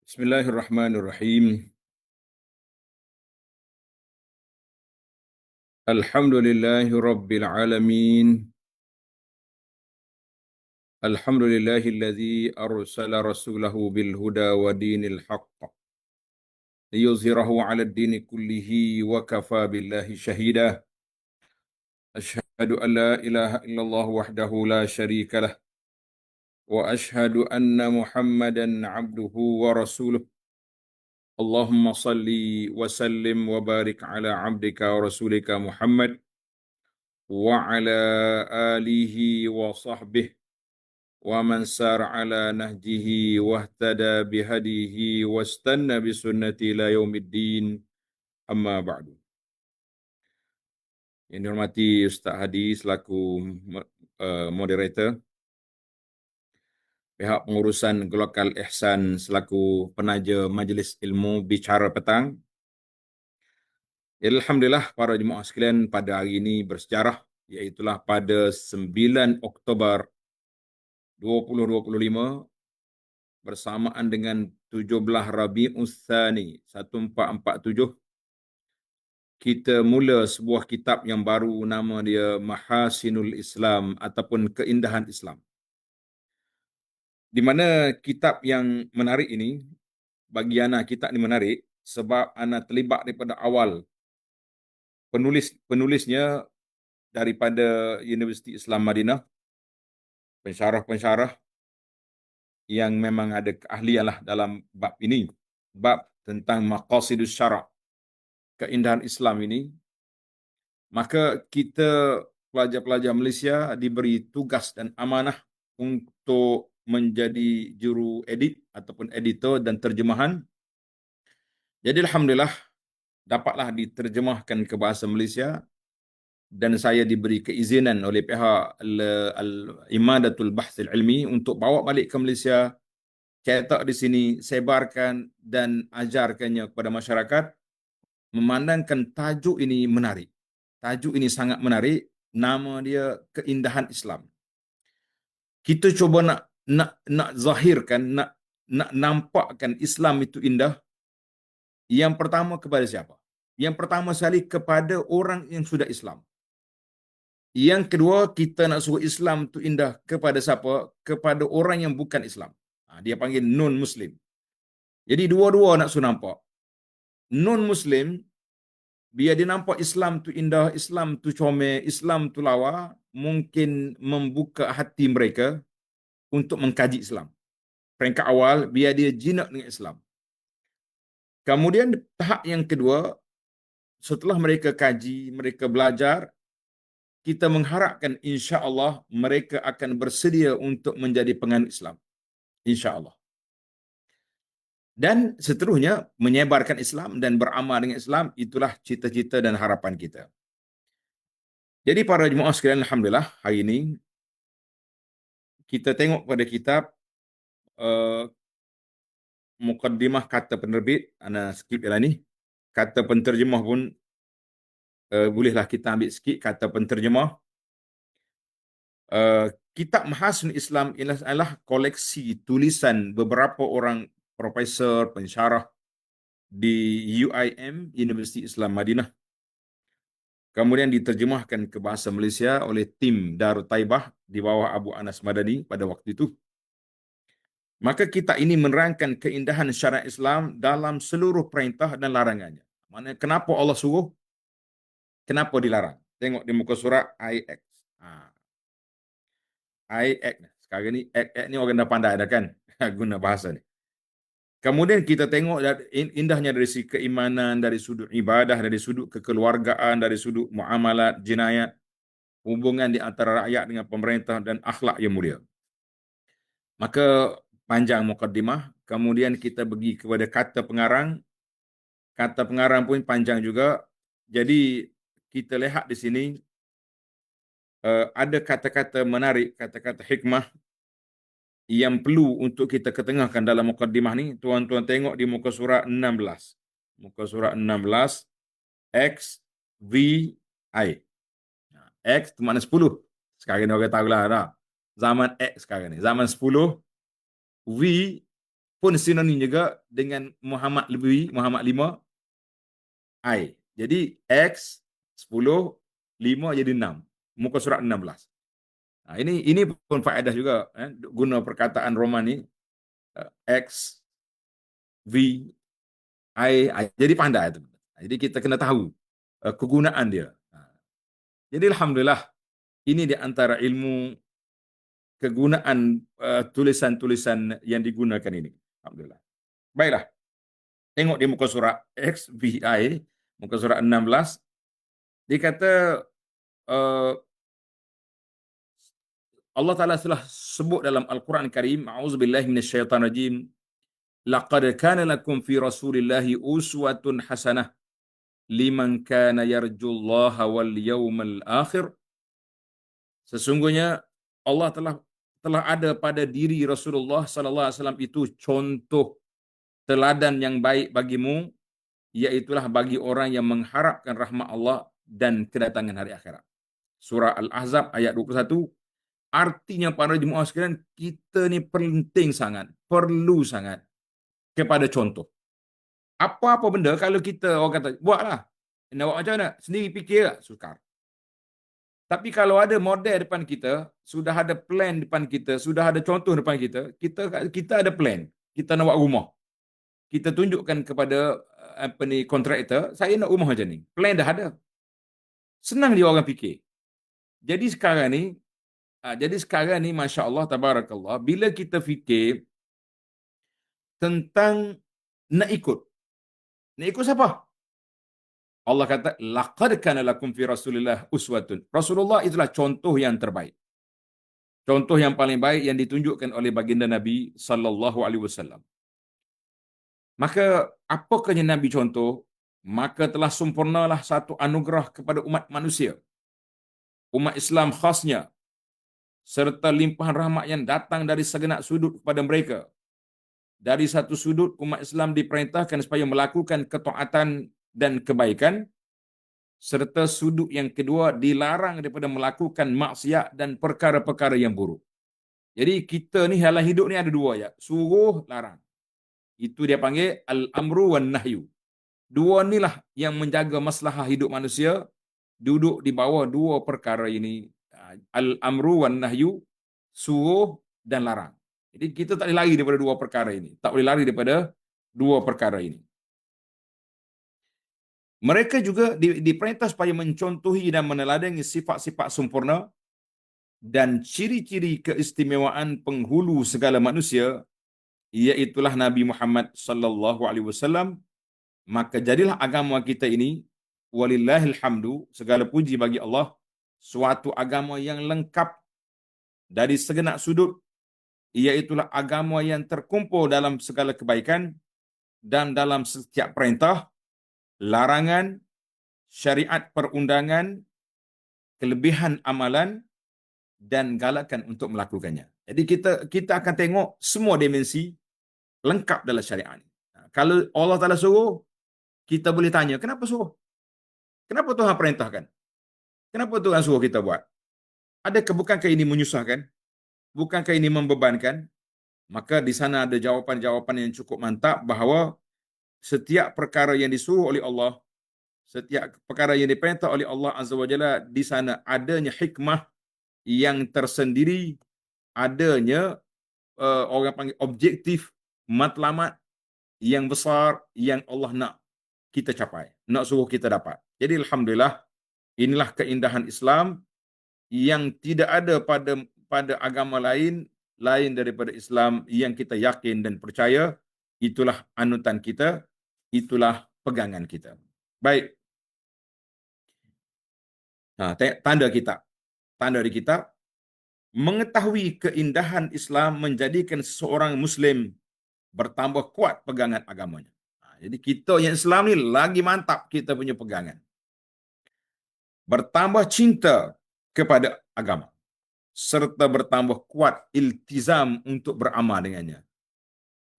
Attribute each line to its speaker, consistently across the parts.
Speaker 1: Bismillahirrahmanirrahim. Alhamdulillahi rabbil alamin. Alhamdulillahilladzi arsala rasulahu bil huda wa dinil haqq liyuzhirahu 'ala ad-dini kullihi wa kafa billahi shahida. Asyhadu an la ilaha illallah wahdahu la syarika lah wa asyhadu anna Muhammadan 'abduhu wa rasuluh. Allahumma salli wa sallim wa barik ala 'abdika wa rasulika Muhammad wa ala alihi wa sahbihi wa man sar ala nahjihi wahtada bihadihi wastanna bisunnati ila yaumiddin, amma ba'du. Yang dihormati Ustaz Hadi selaku moderator, pihak pengurusan Global Ihsan selaku penaja Majlis Ilmu Bicara Petang. Alhamdulillah para jemaah sekalian, pada hari ini bersejarah, iaitulah pada 9 Oktober 2025 bersamaan dengan 17 Rabiul Tsani 1447, kita mula sebuah kitab yang baru, nama dia Mahasinul Islam ataupun Keindahan Islam. Di mana kitab yang menarik ini, bagi ana kitab ini menarik sebab ana terlibat daripada awal. Penulisnya daripada Universiti Islam Madinah, pensyarah-pensyarah yang memang ada keahlian lah dalam bab ini, bab tentang maqasidus syara', keindahan Islam ini. Maka kita pelajar-pelajar Malaysia diberi tugas dan amanah untuk menjadi juru edit ataupun editor dan terjemahan. Jadi alhamdulillah dapatlah diterjemahkan ke bahasa Malaysia dan saya diberi keizinan oleh pihak Imadatul Bahthil Ilmi untuk bawa balik ke Malaysia, cetak di sini, sebarkan dan ajarkannya kepada masyarakat, memandangkan tajuk ini menarik. Tajuk ini sangat menarik, nama dia Keindahan Islam. Kita cuba nak zahirkan, nak nampakkan Islam itu indah. Yang pertama kepada siapa? Yang pertama sekali kepada orang yang sudah Islam. Yang kedua, kita nak suruh Islam itu indah kepada siapa? Kepada orang yang bukan Islam. Dia panggil non-Muslim. Jadi dua-dua nak suruh nampak. Non-Muslim, biar dia nampak Islam tu indah, Islam tu comel, Islam tu lawa, mungkin membuka hati mereka untuk mengkaji Islam. Peringkat awal, biar dia jinak dengan Islam. Kemudian tahap yang kedua, setelah mereka kaji, mereka belajar, kita mengharapkan insya-Allah mereka akan bersedia untuk menjadi penganut Islam. Insya-Allah. Dan seterusnya menyebarkan Islam dan beramal dengan Islam, itulah cita-cita dan harapan kita. Jadi para jemaah sekalian, alhamdulillah hari ini kita tengok pada kitab mukaddimah kata penerbit, ana skip ialah ni. Kata penterjemah pun bolehlah kita ambil sikit kata penterjemah. Kitab Mahasin Islam ialah koleksi tulisan beberapa orang profesor, pensyarah di UIM, Universiti Islam Madinah. Kemudian diterjemahkan ke bahasa Malaysia oleh tim Darut Taibah di bawah Abu Anas Madani pada waktu itu. Maka kitab ini menerangkan keindahan syariat Islam dalam seluruh perintah dan larangannya. Mana kenapa Allah suruh, kenapa dilarang? Tengok di muka surat IX. IX. Sekarang ni X ni orang dah pandai dah kan guna bahasa ni. Kemudian kita tengok indahnya dari segi keimanan, dari sudut ibadah, dari sudut kekeluargaan, dari sudut muamalat, jinayat, hubungan di antara rakyat dengan pemerintah dan akhlak yang mulia. Maka panjang mukaddimah, kemudian kita pergi kepada kata pengarang. Kata pengarang pun panjang juga. Jadi kita lihat di sini ada kata-kata menarik, kata-kata hikmah yang perlu untuk kita ketengahkan dalam mukaddimah ni. Tuan-tuan tengok di muka surat 16. Muka surat 16, X, V, I. X tu makna 10. Sekarang ni orang tahu lah dah. Zaman X sekarang ni. Zaman 10, V pun sinonim juga dengan Muhammad lebih, Muhammad 5, I. Jadi X 10, 5 jadi 6. Muka surat 16. Nah, ini pun faedah juga, guna perkataan Roman ni, X, V, I. Jadi pandai itu. Jadi kita kena tahu kegunaan dia. Jadi alhamdulillah, ini di antara ilmu kegunaan tulisan-tulisan yang digunakan ini. Alhamdulillah. Baiklah, tengok di muka surat X, V, I, muka surat 16, dia kata uh, Allah Ta'ala telah sebut dalam Al-Quran Karim, A'udzubillahi minasyaitanirrajim, laqad kana lakum fi rasulillahi uswatun hasanah liman kana yarjullaha wal yawmal akhir. Sesungguhnya Allah telah ada pada diri Rasulullah sallallahu alaihi wasallam itu contoh teladan yang baik bagimu, iaitulah bagi orang yang mengharapkan rahmat Allah dan kedatangan hari akhirat. Surah Al-Ahzab ayat 21. Artinya para jemaah sekalian, kita ni penting sangat, perlu sangat kepada contoh. Apa-apa benda kalau kita orang kata, buatlah. Nak buat macam mana? Sendiri fikir tak? Sukar. Tapi kalau ada model depan kita, sudah ada plan depan kita, sudah ada contoh depan kita, kita ada plan. Kita nak buat rumah. Kita tunjukkan kepada apa ni kontraktor, saya nak rumah macam ni. Plan dah ada. Senang dia orang fikir. Jadi sekarang ni masya-Allah tabarakallah, bila kita fikir tentang nak ikut. Nak ikut siapa? Allah kata, laqad kana lakum fi Rasulillah uswatun. Rasulullah itulah contoh yang terbaik. Contoh yang paling baik yang ditunjukkan oleh baginda Nabi sallallahu alaihi wasallam. Maka apakahnya Nabi contoh? Maka telah sempurnalah satu anugerah kepada umat manusia. Umat Islam khasnya, serta limpahan rahmat yang datang dari segenap sudut kepada mereka. Dari satu sudut, umat Islam diperintahkan supaya melakukan ketaatan dan kebaikan, serta sudut yang kedua dilarang daripada melakukan maksiat dan perkara-perkara yang buruk. Jadi kita ni dalam hidup ni ada dua ya, suruh, larang. Itu dia panggil al-amru wan nahyu. Dua inilah yang menjaga maslahah hidup manusia, duduk di bawah dua perkara ini, al-amru wan nahyu, suruh dan larang. Jadi kita tak boleh lari daripada dua perkara ini. Tak boleh lari daripada dua perkara ini. Mereka juga diperintah supaya mencontohi dan meneladani sifat-sifat sempurna dan ciri-ciri keistimewaan penghulu segala manusia, iaitulah Nabi Muhammad sallallahu alaihi wasallam. Maka jadilah agama kita ini, walillahil hamdu, segala puji bagi Allah, suatu agama yang lengkap dari segenap sudut, iaitulah agama yang terkumpul dalam segala kebaikan dan dalam setiap perintah, larangan, syariat perundangan, kelebihan amalan dan galakan untuk melakukannya. Jadi kita akan tengok semua dimensi lengkap dalam syariat ini. Kalau Allah Taala suruh, kita boleh tanya, kenapa suruh? Kenapa Tuhan perintahkan? Kenapa Tuhan suruh kita buat? Adakah bukankah ini menyusahkan? Bukankah ini membebankan? Maka di sana ada jawapan-jawapan yang cukup mantap bahawa setiap perkara yang disuruh oleh Allah, setiap perkara yang diperintah oleh Allah Azza wa Jalla, di sana adanya hikmah yang tersendiri, adanya orang panggil objektif, matlamat yang besar yang Allah nak kita capai, nak suruh kita dapat. Jadi alhamdulillah, inilah keindahan Islam yang tidak ada pada agama lain daripada Islam, yang kita yakin dan percaya itulah anutan kita, itulah pegangan kita. Baik. Tanda di kitab, mengetahui keindahan Islam menjadikan seseorang Muslim bertambah kuat pegangan agamanya. Jadi kita yang Islam ni lagi mantap kita punya pegangan. Bertambah cinta kepada agama, serta bertambah kuat iltizam untuk beramal dengannya.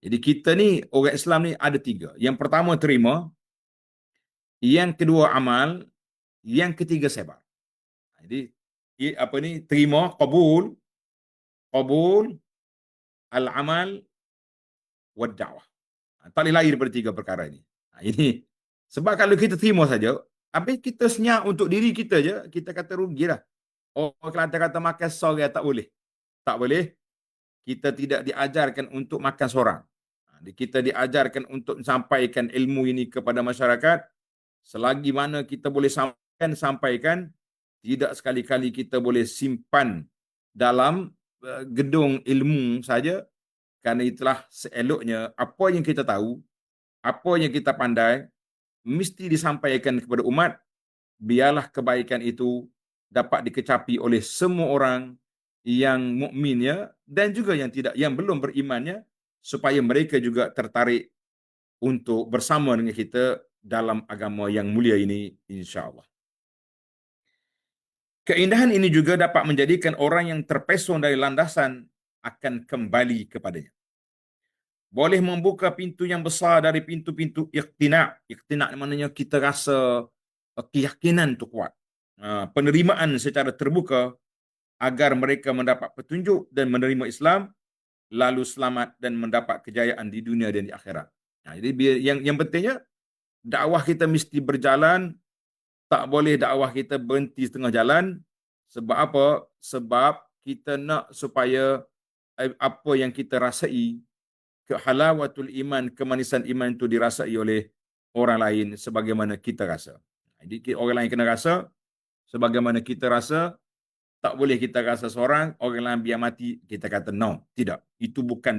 Speaker 1: Jadi kita ni, orang Islam ni ada tiga. Yang pertama terima, yang kedua amal, yang ketiga sabar. Jadi terima, qabul, al-amal, wad da'wah. Tak boleh lari daripada tiga perkara ini. Ini sebab kalau kita terima saja, habis kita senyap untuk diri kita je, kita kata rugilah. Orang Kelantan kata makan seorang tak boleh. Tak boleh. Kita tidak diajarkan untuk makan seorang. Kita diajarkan untuk sampaikan ilmu ini kepada masyarakat. Selagi mana kita boleh sampaikan, tidak sekali-kali kita boleh simpan dalam gedung ilmu saja. Kerana itulah seeloknya apa yang kita tahu, apa yang kita pandai, mesti disampaikan kepada umat. Biarlah kebaikan itu dapat dikecapi oleh semua orang yang mukminnya dan juga yang tidak, yang belum berimannya, supaya mereka juga tertarik untuk bersama dengan kita dalam agama yang mulia ini, insya-Allah. Keindahan ini juga dapat menjadikan orang yang terpesong dari landasan akan kembali kepadanya. Boleh membuka pintu yang besar dari pintu-pintu iqtina'. Iqtina' maknanya kita rasa keyakinan tu kuat. Penerimaan secara terbuka agar mereka mendapat petunjuk dan menerima Islam, lalu selamat dan mendapat kejayaan di dunia dan di akhirat. Jadi yang pentingnya dakwah kita mesti berjalan, tak boleh dakwah kita berhenti setengah jalan. Sebab apa? Sebab kita nak supaya apa yang kita rasai, kehalawatul iman, kemanisan iman itu dirasai oleh orang lain sebagaimana kita rasa. Jadi orang lain kena rasa sebagaimana kita rasa. Tak boleh kita rasa seorang, orang lain biar mati, kita kata no. Tidak. Itu bukan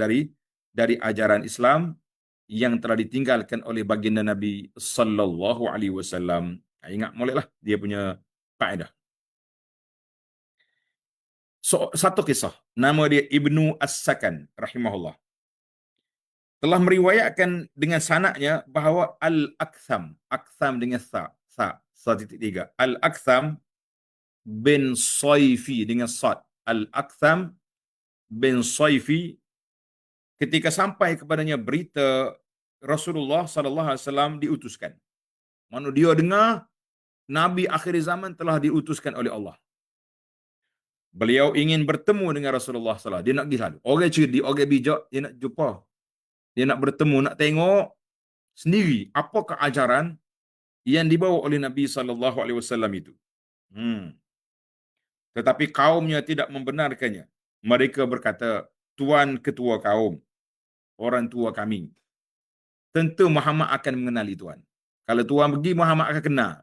Speaker 1: dari ajaran Islam yang telah ditinggalkan oleh baginda Nabi sallallahu alaihi wasallam. Ingat moleklah dia punya kaedah. Satu kisah, nama dia Ibnu As-Sakan rahimahullah, telah meriwayatkan dengan sanadnya bahawa Al-Aktham, Aktham dengan sa titik tiga, Al-Aktham bin Saifi dengan sad, Al-Aktham bin Saifi, ketika sampai kepadanya berita Rasulullah sallallahu alaihi wasallam diutuskan. Mana dia dengar Nabi akhir zaman telah diutuskan oleh Allah. Beliau ingin bertemu dengan Rasulullah sallallahu alaihi wasallam. Dia nak pergi selalu. Orang cerdik, orang bijak, dia nak jumpa. Dia nak bertemu, nak tengok sendiri apakah ajaran yang dibawa oleh Nabi sallallahu alaihi wasallam itu. Tetapi kaumnya tidak membenarkannya. Mereka berkata, "Tuan ketua kaum, orang tua kami, tentu Muhammad akan mengenali Tuan. Kalau Tuan pergi, Muhammad akan kenal."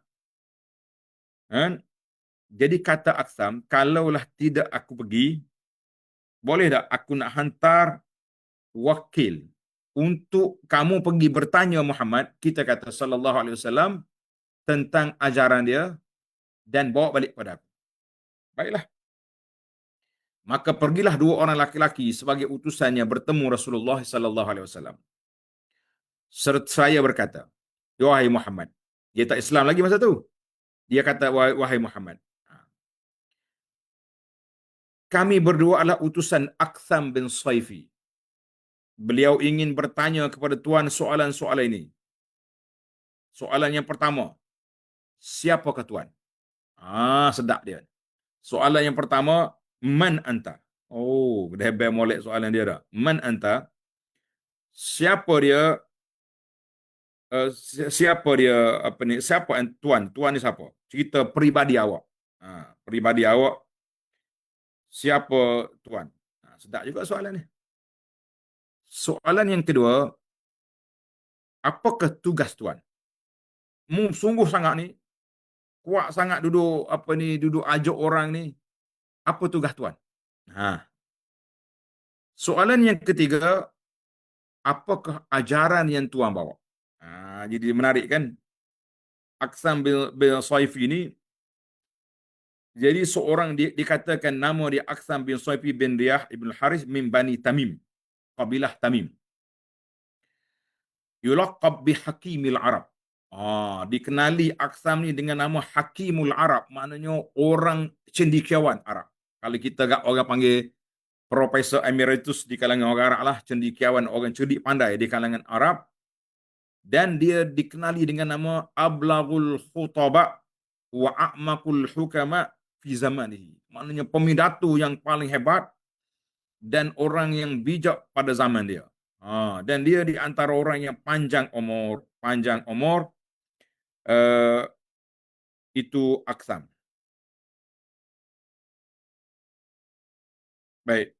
Speaker 1: Kan? Jadi kata Aksam, kalaulah tidak aku pergi, boleh tak aku nak hantar wakil untuk kamu pergi bertanya Muhammad, kita kata sallallahu alaihi wasallam, tentang ajaran dia dan bawa balik pada aku. Baiklah. Maka pergilah dua orang laki-laki sebagai utusannya bertemu Rasulullah sallallahu alaihi wasallam. Seraya berkata, "Wahai Muhammad." Dia tak Islam lagi masa tu. Dia kata, "Wahai Muhammad, kami berdua adalah utusan Aktham bin Saifi. Beliau ingin bertanya kepada Tuan soalan-soalan ini. Soalan yang pertama, siapakah Tuan?" Sedap dia. Soalan yang pertama, man anta? Oh, dah hebat molek soalan dia dah. Man anta? Siapa dia? Siapa dia, apa ni? Siapa Tuan? Tuan ni siapa? Cerita peribadi awak. Peribadi awak. Siapa Tuan? Sedap juga soalan ni. Soalan yang kedua, apakah tugas Tuan? Sungguh sangat ni, kuat sangat duduk apa ni, duduk ajak orang ni. Apa tugas Tuan? Soalan yang ketiga, apakah ajaran yang Tuan bawa? Jadi menarik kan? Aksam bin Saifi ni, jadi seorang dikatakan nama dia Aksam bin Saifi bin Riyah ibn Haris min Bani Tamim, kabilah Tamim. Yulaqab bi Hakimil Arab. Dikenali Aksam ni dengan nama Hakimul Arab, maknanya orang cendekiawan Arab. Kalau kita orang panggil Profesor Emeritus di kalangan orang Arab lah, cendekiawan, orang cerdik pandai di kalangan Arab. Dan dia dikenali dengan nama Ablaghul Khutaba wa A'makul Hukama fi zamanihi. Maknanya pemidatu yang paling hebat dan orang yang bijak pada zaman dia. Dan dia di antara orang yang panjang umur eh, itu Aksam. Baik.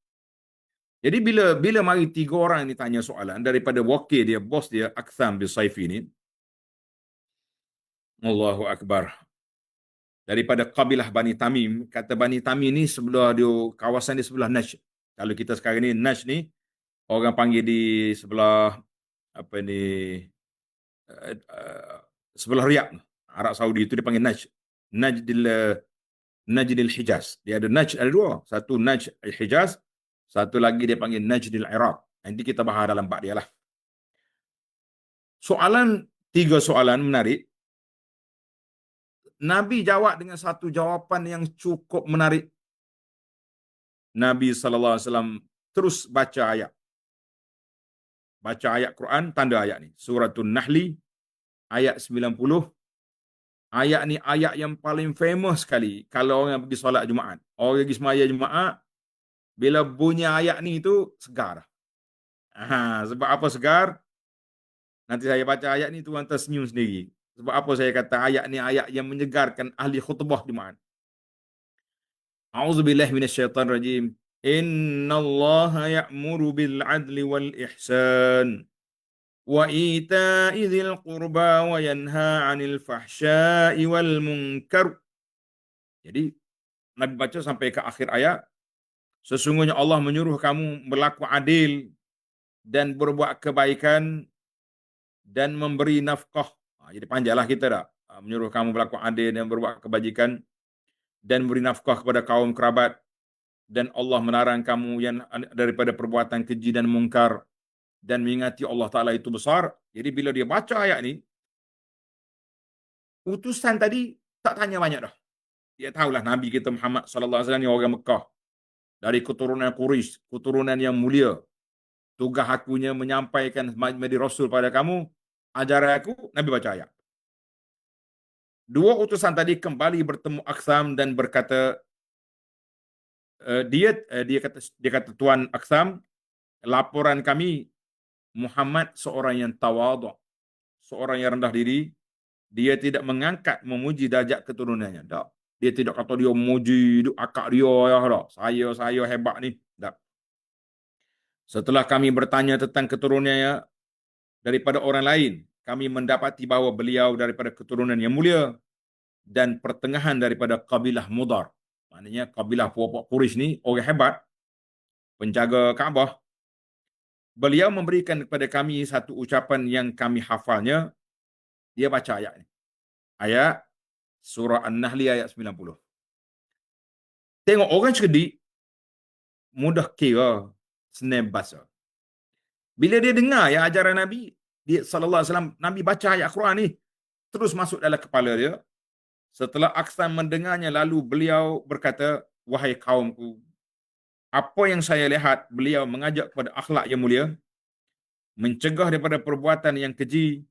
Speaker 1: Jadi bila bila mari tiga orang ini tanya soalan daripada wakil dia, bos dia Aksam bin Saifi ini, Allahu Akbar. Daripada kabilah Bani Tamim, kata Bani Tamim ni sebelah dia, kawasan di sebelah Najd. Kalau kita sekarang ni Najd ni orang panggil di sebelah apa ni, sebelah Riyadh, Arab Saudi itu dipanggil Najd. Najdil Najdil Hijaz. Dia ada Najd, ada dua. Satu Najd Hijaz, satu lagi dia panggil Najdil Iraq. Nanti kita bahas dalam bab dia lah. Tiga soalan menarik. Nabi jawab dengan satu jawapan yang cukup menarik. Nabi SAW terus baca ayat. Baca ayat Quran, tanda ayat ni. Suratul Nahli, ayat 90. Ayat ni ayat yang paling famous sekali kalau orang pergi solat Jumaat. Orang pergi semaya Jumaat, bila bunyi ayat ni itu segar. Sebab apa segar? Nanti saya baca ayat ni tuan tersenyum sendiri. Sebab apa saya kata ayat ni ayat yang menyegarkan ahli khutbah Jumaat. A'udzubillahi minasyaitonirrajim. Innallaha ya'muru bil adli wal ihsan wa ita'i dzil qurba wa yanha 'anil fahsya'i wal munkar. Jadi Nabi baca sampai ke akhir ayat, sesungguhnya Allah menyuruh kamu berlaku adil dan berbuat kebaikan dan memberi nafkah. Jadi panjanglah kita dah. Menyuruh kamu berlaku adil dan berbuat kebajikan dan beri nafkah kepada kaum kerabat, dan Allah melarang kamu yang daripada perbuatan keji dan mungkar dan mengingati Allah Ta'ala itu besar. Jadi bila dia baca ayat ni, utusan tadi tak tanya banyak dah. Dia tahulah Nabi kita Muhammad sallallahu alaihi wasallam ni orang Mekah, dari keturunan Quraisy, keturunan yang mulia. Tugas akunya menyampaikan menjadi Rasul pada kamu, ajaran aku, Nabi baca ayat. Dua utusan tadi kembali bertemu Aksam dan berkata, dia kata Tuan Aksam, laporan kami Muhammad seorang yang tawaduk, seorang yang rendah diri. Dia tidak mengangkat memuji darjat keturunannya. Tak. Dia tidak kata dia memuji akak dia ya tak. Saya hebat ni. Tak. Setelah kami bertanya tentang keturunannya daripada orang lain, kami mendapati bahawa beliau daripada keturunan yang mulia dan pertengahan daripada kabilah Mudar. Maknanya kabilah puak-puak Quraisy ni orang hebat, penjaga Kaabah. Beliau memberikan kepada kami satu ucapan yang kami hafalnya. Dia baca ayat ni. Ayat surah An-Nahl ayat 90. Tengok orang cerdik, mudah kira, senang baca. Bila dia dengar ya ajaran Nabi, dia sallallahu alaihi wasallam, Nabi baca ayat Quran ni, terus masuk dalam kepala dia. Setelah Aksam mendengarnya, lalu beliau berkata, wahai kaumku, apa yang saya lihat beliau mengajak kepada akhlak yang mulia, mencegah daripada perbuatan yang keji,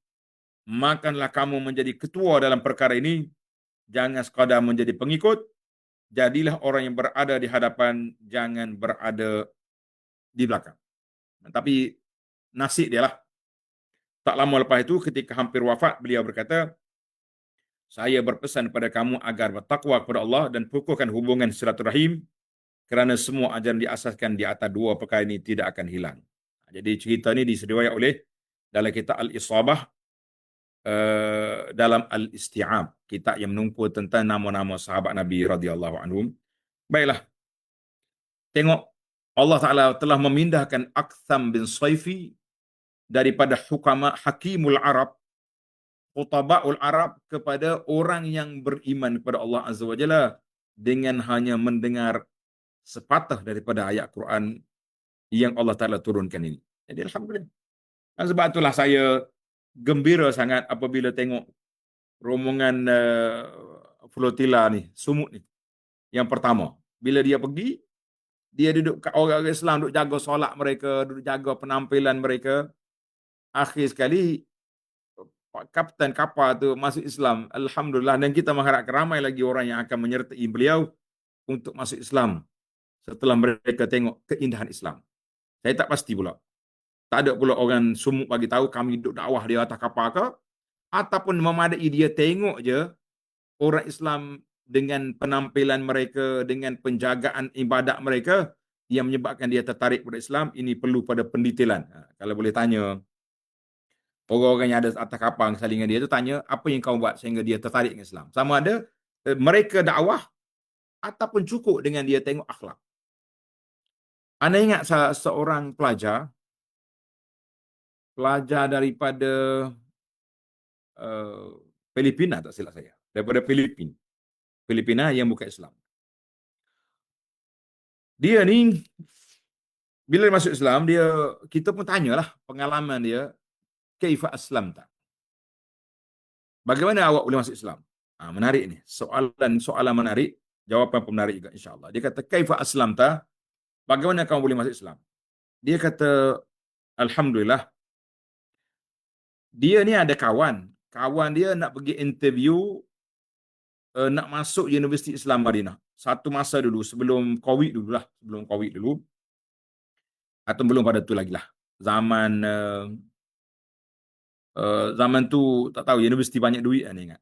Speaker 1: makanlah kamu menjadi ketua dalam perkara ini, jangan sekadar menjadi pengikut, jadilah orang yang berada di hadapan, jangan berada di belakang. Tapi nasib dia lah. Tak lama lepas itu, ketika hampir wafat, beliau berkata, saya berpesan kepada kamu agar bertakwa kepada Allah dan pukulkan hubungan silaturahim, kerana semua ajaran diasaskan di atas dua perkara ini tidak akan hilang. Jadi cerita ini diseriwayat oleh dalam kitab Al-Isabah, dalam Al-Isti'ab, kitab yang menungku tentang nama-nama sahabat Nabi radhiyallahu anhum. Baiklah, tengok Allah Ta'ala telah memindahkan Aktham bin Saifi daripada hukama Hakimul Arab, Khutabaul Arab, kepada orang yang beriman kepada Allah Azza wa Jalla dengan hanya mendengar sepatah daripada ayat Quran yang Allah Ta'ala turunkan ini. Jadi Alhamdulillah. Dan sebab itulah saya gembira sangat apabila tengok rombongan flotilla ni, Sumut ni, yang pertama. Bila dia pergi, dia duduk, orang Islam duduk jaga solat mereka, duduk jaga penampilan mereka. Akhir sekali, kapten kapal tu masuk Islam. Alhamdulillah. Dan kita mengharapkan ramai lagi orang yang akan menyertai beliau untuk masuk Islam setelah mereka tengok keindahan Islam. Saya tak pasti pula. Tak ada pula orang sumuk bagi tahu kami duduk dakwah di atas kapal ke, ataupun memadai dia tengok je orang Islam dengan penampilan mereka, dengan penjagaan ibadat mereka yang menyebabkan dia tertarik pada Islam. Ini perlu pada pendetailan. Kalau boleh tanya orang-orang yang ada atas kapal saling dengan dia tu, tanya apa yang kau buat sehingga dia tertarik dengan Islam. Sama ada mereka dakwah ataupun cukup dengan dia tengok akhlak. Anda ingat seorang pelajar daripada uh, Filipina, tak silap saya, daripada Filipina yang bukan Islam. Dia ni bila dia masuk Islam, kita pun tanyalah pengalaman dia, kaifa aslamta? Bagaimana awak boleh masuk Islam? Menarik ni. Soalan menarik, jawapan pun menarik juga insya-Allah. Dia kata kaifa aslamta? Bagaimana kamu boleh masuk Islam? Dia kata alhamdulillah, dia ni ada kawan dia nak pergi interview, nak masuk Universiti Islam Madinah. Satu masa dulu sebelum Covid dululah, sebelum Covid dulu, atau belum pada tu lagi lah. Zaman tu tak tahu universiti banyak duit kan, ingat.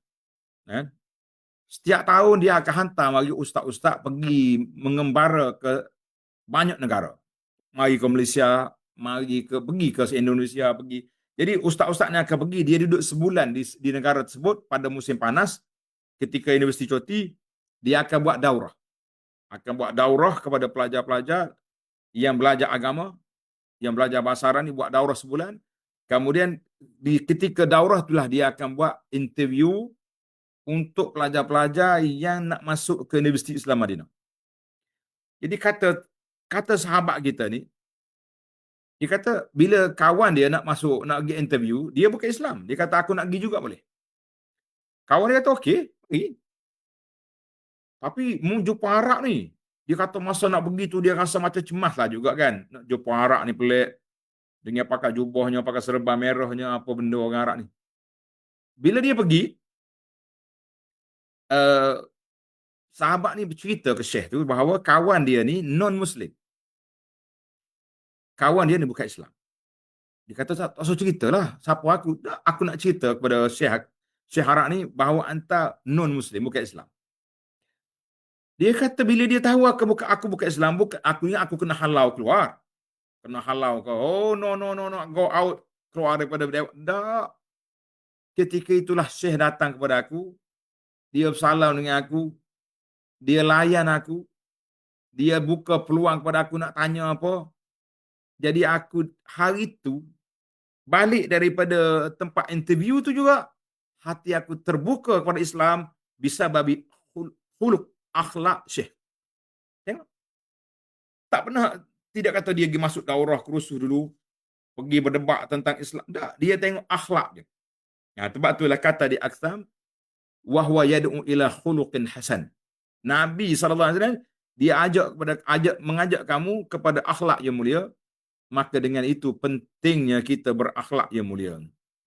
Speaker 1: Eh? Setiap tahun dia akan hantar bagi ustaz-ustaz pergi mengembara ke banyak negara. Mari ke Malaysia, pergi ke Indonesia, pergi. Jadi ustaz-ustaz ni akan pergi, dia duduk sebulan di negara tersebut pada musim panas. Ketika universiti cuti, dia akan buat daurah. Akan buat daurah kepada pelajar-pelajar yang belajar agama, yang belajar bahasa Arab ni, buat daurah sebulan. Kemudian ketika daurah itulah dia akan buat interview untuk pelajar-pelajar yang nak masuk ke Universiti Islam Madinah. Jadi kata sahabat kita ni, dia kata bila kawan dia nak masuk, nak pergi interview, dia bukan Islam. Dia kata aku nak pergi juga boleh. Kawan dia kata okey, pergi. Tapi mu jumpa Arab ni, dia kata masa nak pergi tu dia rasa macam cemas lah juga kan. Nak jumpa Arab ni pelik. Dengan pakai jubahnya, pakai serban merahnya, apa benda orang Arab ni. Bila dia pergi, uh, sahabat ni bercerita ke Syekh tu bahawa kawan dia ni non-Muslim. Kawan dia ni bukan Islam. Dia kata, tak usah cerita lah. Siapa aku? Aku nak cerita kepada Syekh Arab ni bahawa anta non-Muslim, bukan Islam. Dia kata bila dia tahu aku bukan Islam, aku kena halau keluar. Kena halau ke, oh no, go out. Keluar daripada dewan. Tak. Ketika itulah Syekh datang kepada aku. Dia bersalam dengan aku. Dia layan aku. Dia buka peluang kepada aku nak tanya apa. Jadi aku hari itu balik daripada tempat interview tu juga, hati aku terbuka kepada Islam bisa babi huluk akhlak Syekh. Tengok. Tak pernah, tidak kata dia pergi masuk daurah kerusuh dulu, pergi berdebat tentang Islam. Tak, dia tengok akhlak je. Sebab itulah kata di Aqsam, wahwa yad'u ila khuluqin hasan. Nabi SAW dia mengajak kamu kepada akhlak yang mulia. Maka dengan itu pentingnya kita berakhlak yang mulia.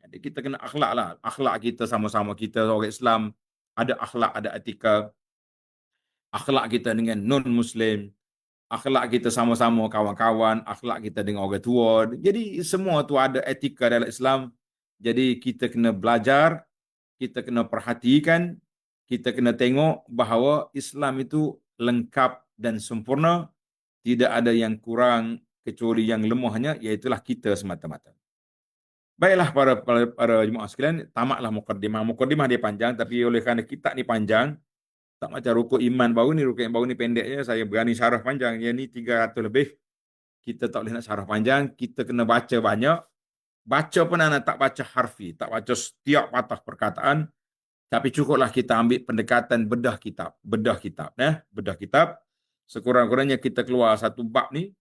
Speaker 1: Jadi kita kena akhlak lah. Akhlak kita sama-sama kita orang Islam. Ada akhlak, ada etika. Akhlak kita dengan non-Muslim. Akhlak kita sama-sama kawan-kawan. Akhlak kita dengan orang tua. Jadi semua tu ada etika dalam Islam. Jadi kita kena belajar. Kita kena perhatikan. Kita kena tengok bahawa Islam itu lengkap dan sempurna. Tidak ada yang kurang kecuali yang lemahnya, iaitulah kita semata-mata. Baiklah para jemaah sekalian, tamatlah mukadimah. Mukadimah dia panjang, tapi oleh kerana kitab ni panjang, tak macam rukuk iman baru ni, rukuk yang baru ni pendek je, saya berani syarah panjang. Yang ni 300 lebih. Kita tak boleh nak syarah panjang, kita kena baca banyak. Baca pun anak tak baca harfi, tak baca setiap patah perkataan, tapi cukuplah kita ambil pendekatan bedah kitab. Sekurang-kurangnya kita keluar satu bab ni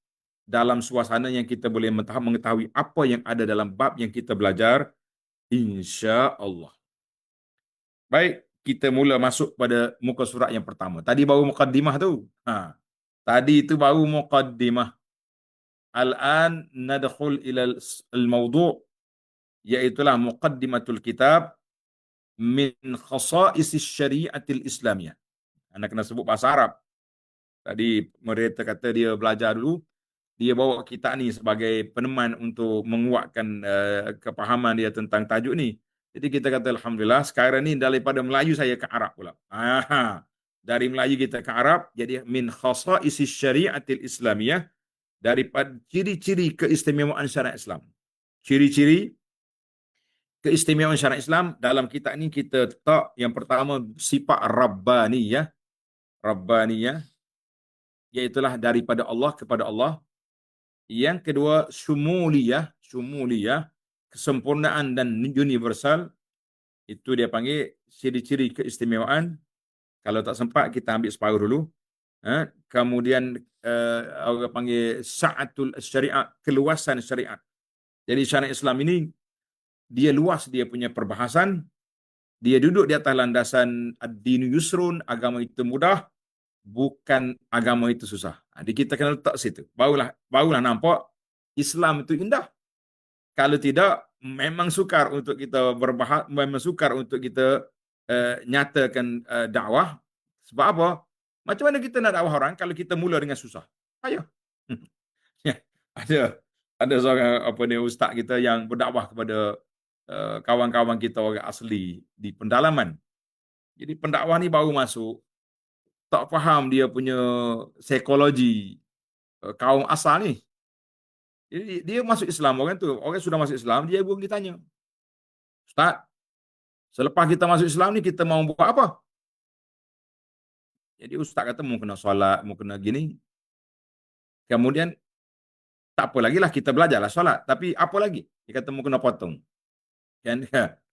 Speaker 1: dalam suasana yang kita boleh mengetahui apa yang ada dalam bab yang kita belajar, insya-Allah. Baik, kita mula masuk pada muka surat yang pertama. Tadi baru mukaddimah tu. Tadi itu baru mukaddimah. Al-an nadkhul ila al-mawdu', iaitulah muqaddimatul kitab min khasa'is syariatil islamiyah. Anda kena sebut bahasa Arab. Tadi mereka kata dia belajar dulu dia bawa kita ni sebagai peneman untuk menguatkan kepahaman dia tentang tajuk ni. Jadi kita kata Alhamdulillah, sekarang ni daripada Melayu saya ke Arab pula. Dari Melayu kita ke Arab, jadi min khasa'isi syariatil Islamiyah, daripada ciri-ciri keistimewaan syariat Islam. Ciri-ciri keistimewaan syariat Islam dalam kitab ini kita letak yang pertama sifat Rabbaniyah. Rabbaniyah, iaitulah daripada Allah kepada Allah. Yang kedua Syumuliyah. Syumuliyah, kesempurnaan dan universal. Itu dia panggil ciri-ciri keistimewaan. Kalau tak sempat kita ambil separuh dulu. Kemudian orang panggil Sa'atul Syariat, keluasan syariat. Jadi syariat Islam ini dia luas, dia punya perbahasan. Dia duduk di atas landasan ad-dinu yusrun, agama itu mudah, bukan agama itu susah. Jadi kita kena letak situ. Barulah nampak Islam itu indah. Kalau tidak, memang sukar untuk kita berbahas, memang sukar untuk kita nyatakan dakwah. Sebab apa? Macam mana kita nak dakwah orang kalau kita mula dengan susah? Ayo. Ya, ada seorang ustaz kita yang berdakwah kepada kawan-kawan kita orang asli di pendalaman. Jadi pendakwah ni baru masuk, tak faham dia punya psikologi kaum asal ni. Jadi dia masuk Islam, orang sudah masuk Islam, dia pun ditanya, Ustaz, selepas kita masuk Islam ni kita mau buat apa? Jadi ustaz kata mau kena solat, mau kena gini. Kemudian tak apa lagi lah, kita belajarlah solat. Tapi apa lagi? Dia kata mau kena potong. Kan?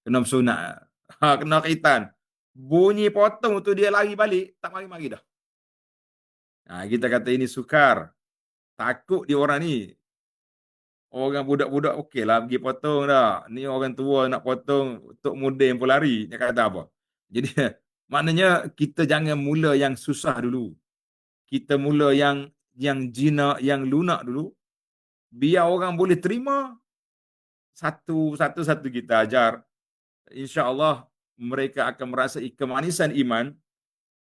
Speaker 1: Kena bersunat. Kena khitan. Bunyi potong tu dia lari balik, tak mari-mari dah. Kita kata ini sukar. Takut dia orang ni. Orang budak-budak okey lah pergi potong dah. Ni orang tua nak potong untuk muda yang pun lari. Dia kata apa? Jadi maknanya kita jangan mula yang susah dulu. Kita mula yang jinak, yang lunak dulu. Biar orang boleh terima. Satu-satu kita ajar. InsyaAllah mereka akan merasai kemanisan iman.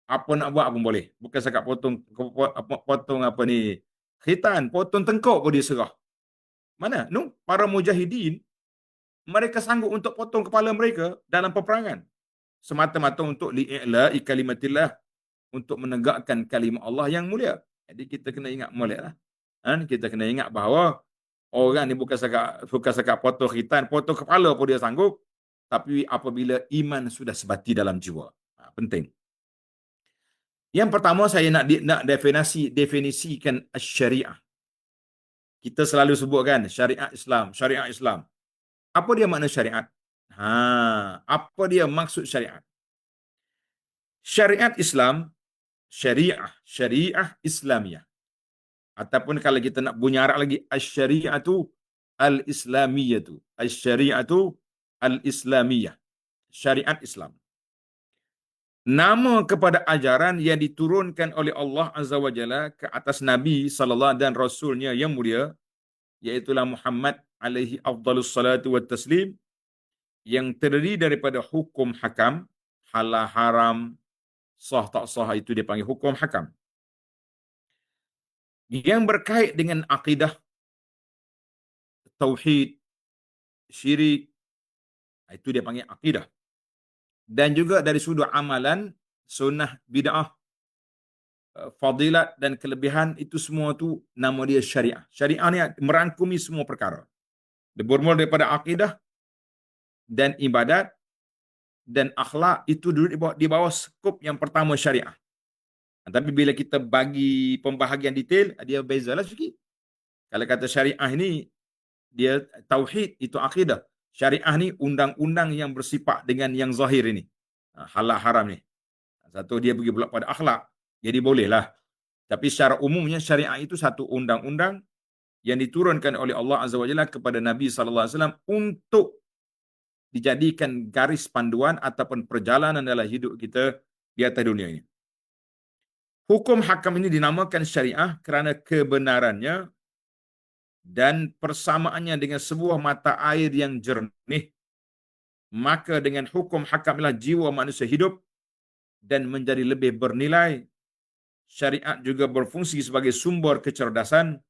Speaker 1: Apa nak buat pun boleh. Bukan sekat potong apa ni, khitan, potong tengkok pun dia serah. Mana? Para mujahidin, mereka sanggup untuk potong kepala mereka dalam peperangan. Semata-mata untuk li'i'la'i kalimatillah, untuk menegakkan kalimah Allah yang mulia. Jadi kita kena ingat mulia lah. Kita kena ingat bahawa orang ni bukan sekat potong khitan, potong kepala pun dia sanggup. Tapi apabila iman sudah sebati dalam jiwa. Penting. Yang pertama saya nak definisikan syariah. Kita selalu sebutkan syariat Islam, syariat Islam. Apa dia makna syariat? Apa dia maksud syariat? Syariat Islam, syariah Islamiyah. Ataupun kalau kita nak bunyi Arab lagi, asy-syari'atu al-islamiyatu. Asy-syari'atu al-islamiyah. Syariat Islam. Nama kepada ajaran yang diturunkan oleh Allah Azza wa Jalla ke atas Nabi sallallahu dan Rasulnya yang mulia, iaitulah Muhammad alaihi afdalus salatu wa taslim, yang terdiri daripada hukum hakam, halal haram, sah tak sah, itu dia panggil hukum hakam. Yang berkait dengan akidah, tauhid, syirik, itu dia panggil akidah. Dan juga dari sudut amalan, sunnah, bid'ah, fadilat dan kelebihan, itu semua tu nama dia syariah. Syariah ni merangkumi semua perkara. Dia bermula daripada akidah dan ibadat dan akhlak, itu duduk di bawah skop yang pertama syariah. Tapi bila kita bagi pembahagian detail, dia bezalah sikit. Kalau kata syariah ni dia tauhid, itu akidah. Syariah ni undang-undang yang bersifat dengan yang zahir ini, halal haram ni. Satu dia pergi pula pada akhlak, jadi bolehlah. Tapi secara umumnya syariah itu satu undang-undang yang diturunkan oleh Allah Azza wa Jalla kepada Nabi sallallahu alaihi wasallam untuk dijadikan garis panduan ataupun perjalanan dalam hidup kita di atas dunia ini. Hukum hakam ini dinamakan syariah kerana kebenarannya dan persamaannya dengan sebuah mata air yang jernih. Maka dengan hukum hakam ialah jiwa manusia hidup dan menjadi lebih bernilai. Syariat juga berfungsi sebagai sumber kecerdasan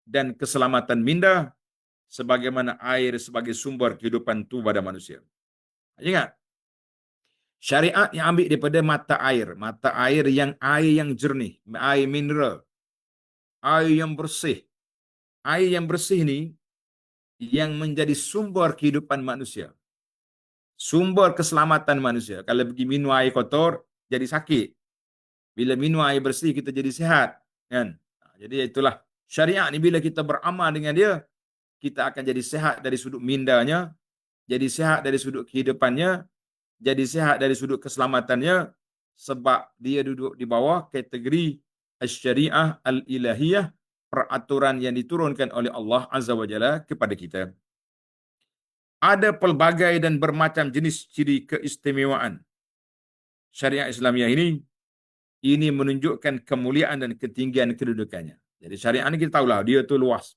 Speaker 1: dan keselamatan minda, sebagaimana air sebagai sumber kehidupan itu pada manusia. Ingat, syariat yang ambil daripada mata air yang jernih, air mineral, air yang bersih. Air yang bersih ni yang menjadi sumber kehidupan manusia, sumber keselamatan manusia. Kalau pergi minum air kotor, jadi sakit. Bila minum air bersih, kita jadi sihat. Kan? Jadi itulah syariat ni, bila kita beramal dengan dia, kita akan jadi sihat dari sudut mindanya, jadi sihat dari sudut kehidupannya, jadi sihat dari sudut keselamatannya, sebab dia duduk di bawah kategori syariah al-ilahiyah, peraturan yang diturunkan oleh Allah Azza wa Jalla kepada kita. Ada pelbagai dan bermacam jenis ciri keistimewaan syariat Islamiah ini menunjukkan kemuliaan dan ketinggian kedudukannya. Jadi syariat ini kita tahulah, dia tu luas.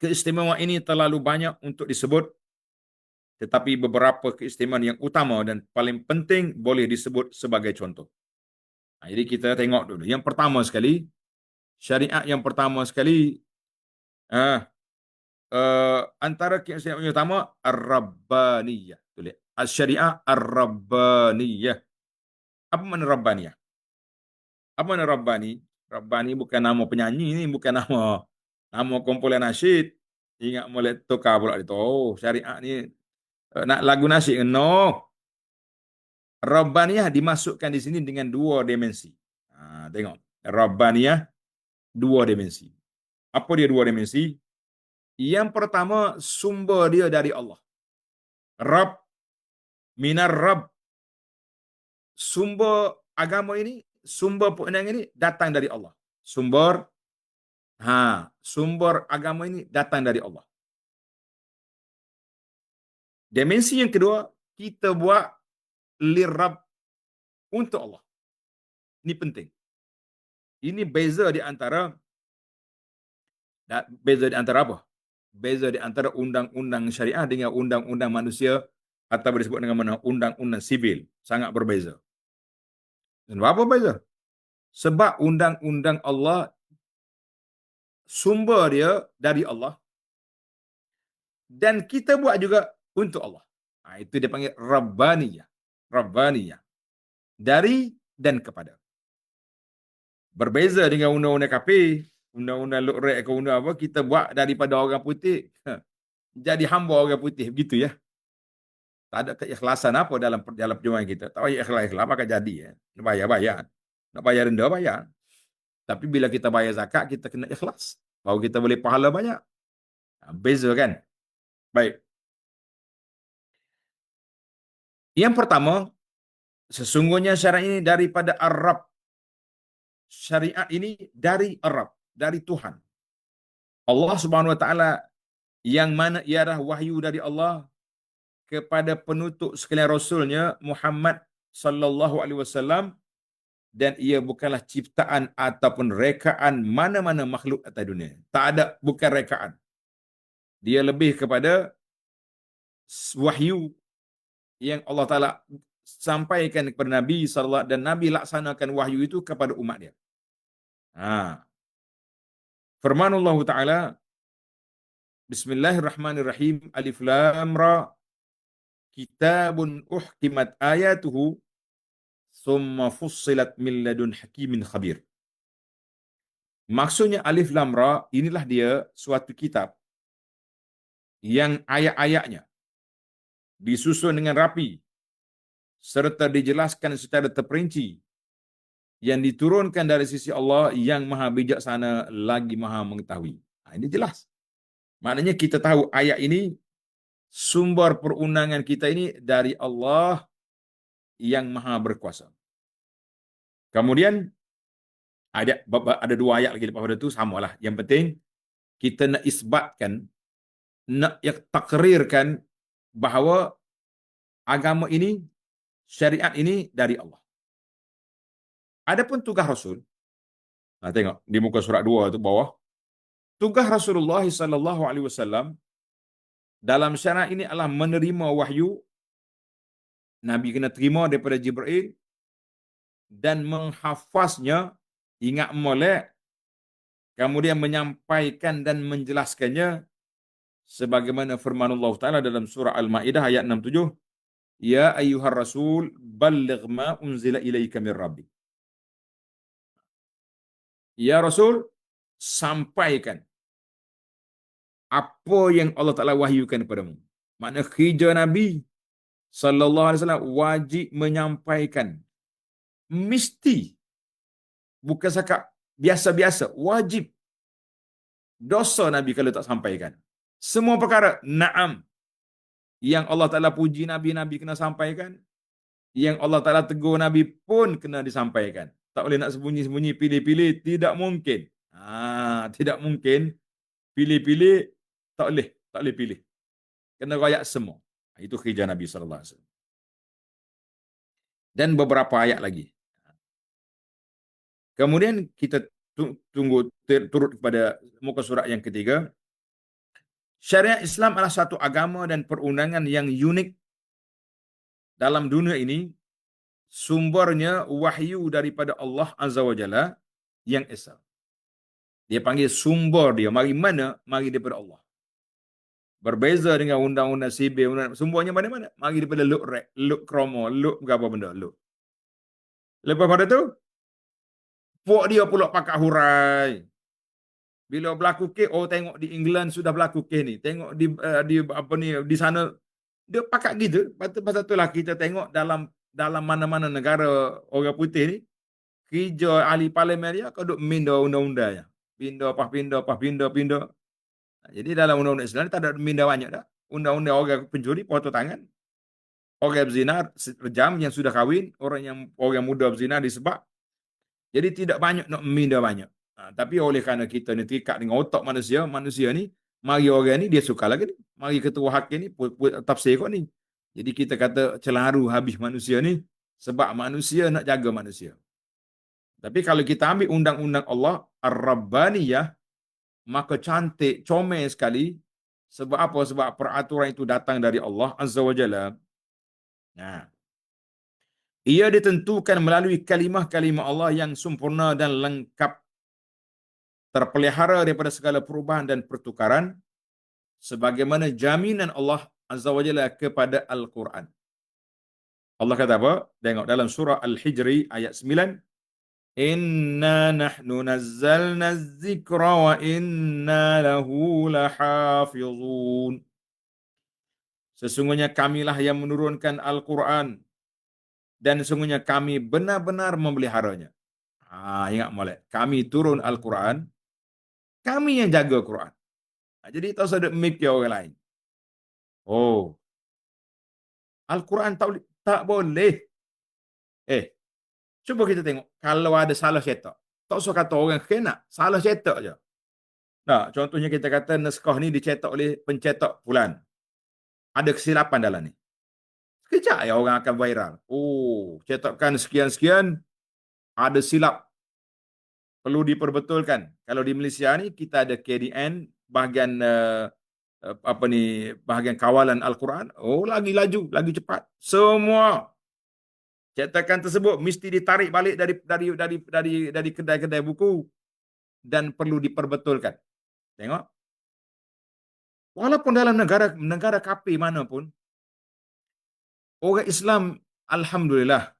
Speaker 1: Keistimewaan ini terlalu banyak untuk disebut, tetapi beberapa keistimewaan yang utama dan paling penting boleh disebut sebagai contoh. Jadi kita tengok dulu. Yang pertama sekali, syariat yang pertama sekali, antara keistimewaan yang utama, Ar-Rabbaniyah. Tulis. Syariat Ar-Rabbaniyah. Apa makna Rabbaniyah? Apa makna Rabbani? Rabbani bukan nama penyanyi ni, bukan nama kumpulan nasyid. Ingat mulai tukar pula itu. Oh, syariat ni nak lagu nasyid. No. Rabbaniyah dimasukkan di sini dengan dua dimensi. Tengok. Rabbaniyah dua dimensi. Apa dia dua dimensi? Yang pertama, sumber dia dari Allah. Rabb, minar Rabb. Sumber agama ini, sumber perundang ini datang dari Allah. Sumber agama ini datang dari Allah. Dimensi yang kedua, kita buat lirab untuk Allah. Ini penting. Ini beza di antara apa? Beza di antara undang-undang syariah dengan undang-undang manusia, atau disebut dengan mana, undang-undang sivil. Sangat berbeza. Dan apa beza? Sebab undang-undang Allah, sumber dia dari Allah, dan kita buat juga untuk Allah. Itu dia panggil Rabbaniyah. Rabbaniyah. Dari dan kepada. Berbeza dengan undang-undang kafir, undang-undang Luqrek ke undang apa, kita buat daripada orang putih, jadi hamba orang putih, begitu ya. Tak ada keikhlasan apa dalam perjuangan kita. Tak payah ikhlas, maka jadi ya. Nak bayar. Nak bayar denda, bayar. Tapi bila kita bayar zakat, kita kena ikhlas. Baru kita boleh pahala banyak. Beza kan? Baik. Yang pertama, sesungguhnya syariat ini daripada Arab. Syariat ini dari Arab, dari Tuhan. Allah Subhanahu wa taala, yang mana ialah wahyu dari Allah kepada penutup sekalian rasulnya Muhammad sallallahu alaihi wasallam, dan ia bukanlah ciptaan ataupun rekaan mana-mana makhluk atas dunia. Tak ada, bukan rekaan. Dia lebih kepada wahyu yang Allah Taala sampaikan kepada Nabi sallallahu, dan Nabi laksanakan wahyu itu kepada umat dia. Firman Allah Taala, Bismillahirrahmanirrahim, Alif Lam Ra, Kitabun uhkimat ayatuhu thumma fussilat min ladun hakimin khabir. Maksudnya Alif Lam Ra, inilah dia suatu kitab yang ayat-ayatnya disusun dengan rapi serta dijelaskan secara terperinci, yang diturunkan dari sisi Allah yang maha bijaksana lagi maha mengetahui. Ini jelas. Maknanya kita tahu ayat ini, sumber perundangan kita ini dari Allah yang maha berkuasa. Kemudian ada dua ayat lagi lepas itu, samalah. Yang penting kita nak isbatkan, nak takrirkan bahawa agama ini, syariat ini dari Allah. Adapun tugas Rasul, tengok di muka surat 2 tu bawah, tugas Rasulullah sallallahu alaihi wasallam dalam syariat ini adalah menerima wahyu. Nabi kena terima daripada Jibril dan menghafaznya. Ingat molek, kemudian menyampaikan dan menjelaskannya sebagaimana firman Allah Ta'ala dalam surah Al-Ma'idah ayat 67, Ya ayyuhar rasul balligh ma unzila ilaika min rabbik. Ya Rasul, sampaikan apa yang Allah Ta'ala wahyukan kepadamu. Makna kerja Nabi sallallahu alaihi wasallam wajib menyampaikan. Mesti, bukan sekadar biasa-biasa, wajib. Dosa Nabi kalau tak sampaikan. Semua perkara, na'am. Yang Allah Ta'ala puji Nabi, Nabi kena sampaikan. Yang Allah Ta'ala tegur Nabi pun kena disampaikan. Tak boleh nak sembunyi-sembunyi, pilih-pilih, tidak mungkin. Tidak mungkin. Pilih-pilih, tak boleh pilih. Kena rayak semua. Itu kerja Nabi sallallahu alaihi wasallam. Dan beberapa ayat lagi. Kemudian kita tunggu turut kepada muka surat yang ketiga. Syariat Islam adalah satu agama dan perundangan yang unik dalam dunia ini. Sumbernya wahyu daripada Allah Azza wa Jalla yang esa. Dia panggil sumber dia. Mari mana? Mari daripada Allah. Berbeza dengan undang-undang sibir. Sumbernya mana-mana? Mari daripada Luk Rek, Luk Kromo, Luk berapa benda. Luk. Lepas pada tu, puak dia pula pakat hurai. Bila berlaku kes, tengok di England sudah berlaku kes ni. Tengok di apa ni di sana dia pakat gitu. Pasal itulah kita tengok dalam mana-mana negara orang putih ni, kerja ahli parlimen dia kau duk minda undang-undangnya. Pindah. Jadi dalam undang-undang Islam ni tak ada minda banyak dah. Undang-undang orang pencuri potong tangan. Orang berzina rejam yang sudah kahwin, orang muda berzina disebab. Jadi tidak banyak nak minda banyak. Tapi oleh kerana kita ni terikat dengan otak manusia ni, mari orang ni dia suka lagi ni. Mari ketua hakim ni tafsir kau ni. Jadi kita kata celaru habis manusia ni sebab manusia nak jaga manusia. Tapi kalau kita ambil undang-undang Allah Ar-Rabbaniyah, maka cantik, comel sekali. Sebab apa? Sebab peraturan itu datang dari Allah Azza wa Jalla. Nah, ia ditentukan melalui kalimah-kalimah Allah yang sempurna dan lengkap, terpelihara daripada segala perubahan dan pertukaran, sebagaimana jaminan Allah Azza wa Jalla kepada Al-Quran. Allah kata apa? Tengok dalam surah Al-Hijri ayat 9. Inna nahnu nazzalna az-zikra wa inna lahu lahafizun. Sesungguhnya kamilah yang menurunkan Al-Quran dan sesungguhnya kami benar-benar memeliharanya. Ingat molek. Kami turun Al-Quran, kami yang jaga Quran. Jadi tak usah mikir orang lain. Al-Quran tak boleh. Cuba kita tengok. Kalau ada salah cetak, tak usah kata orang kena, salah cetak je. Nah, contohnya kita kata naskah ni dicetak oleh pencetak fulan. Ada kesilapan dalam ni. Sekejap ya orang akan viral. Cetakan sekian-sekian ada silap. Perlu diperbetulkan. Kalau di Malaysia ni kita ada KDN bahagian bahagian kawalan Al-Quran. Lagi laju, lagi cepat. Semua cetakan tersebut mesti ditarik balik dari kedai-kedai buku dan perlu diperbetulkan. Tengok. Walaupun dalam negara kafir mana pun, orang Islam alhamdulillah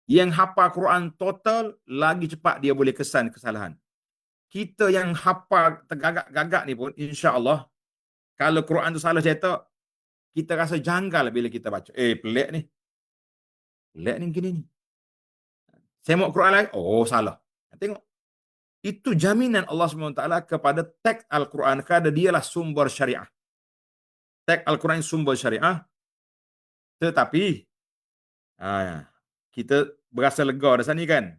Speaker 1: yang hafal Quran total lagi cepat dia boleh kesan kesalahan. Kita yang hafal tergagak-gagak ni pun insya-Allah kalau Quran tu salah cetak, kita rasa janggal bila kita baca. Pelik ni. Pelik ni gini ni. Semok Quran lagi, salah. Tengok. Itu jaminan Allah SWT kepada teks Al-Quran kerana dialah sumber syariah. Teks Al-Quran sumber syariah. Tetapi kita berasa lega dah sana ni kan.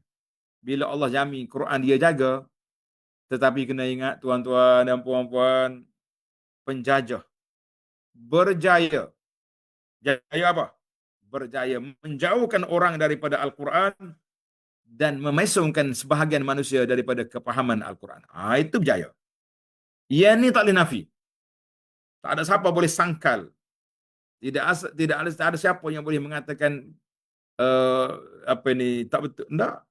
Speaker 1: Bila Allah jamin Quran dia jaga, tetapi kena ingat tuan-tuan dan puan-puan, penjajah berjaya. Jaya apa? Berjaya menjauhkan orang daripada Al-Quran dan memesongkan sebahagian manusia daripada kepahaman Al-Quran. Itu berjaya. Yang ni tak boleh nafi. Tak ada siapa boleh sangkal. Tidak ada siapa yang boleh mengatakan tak betul. Tak.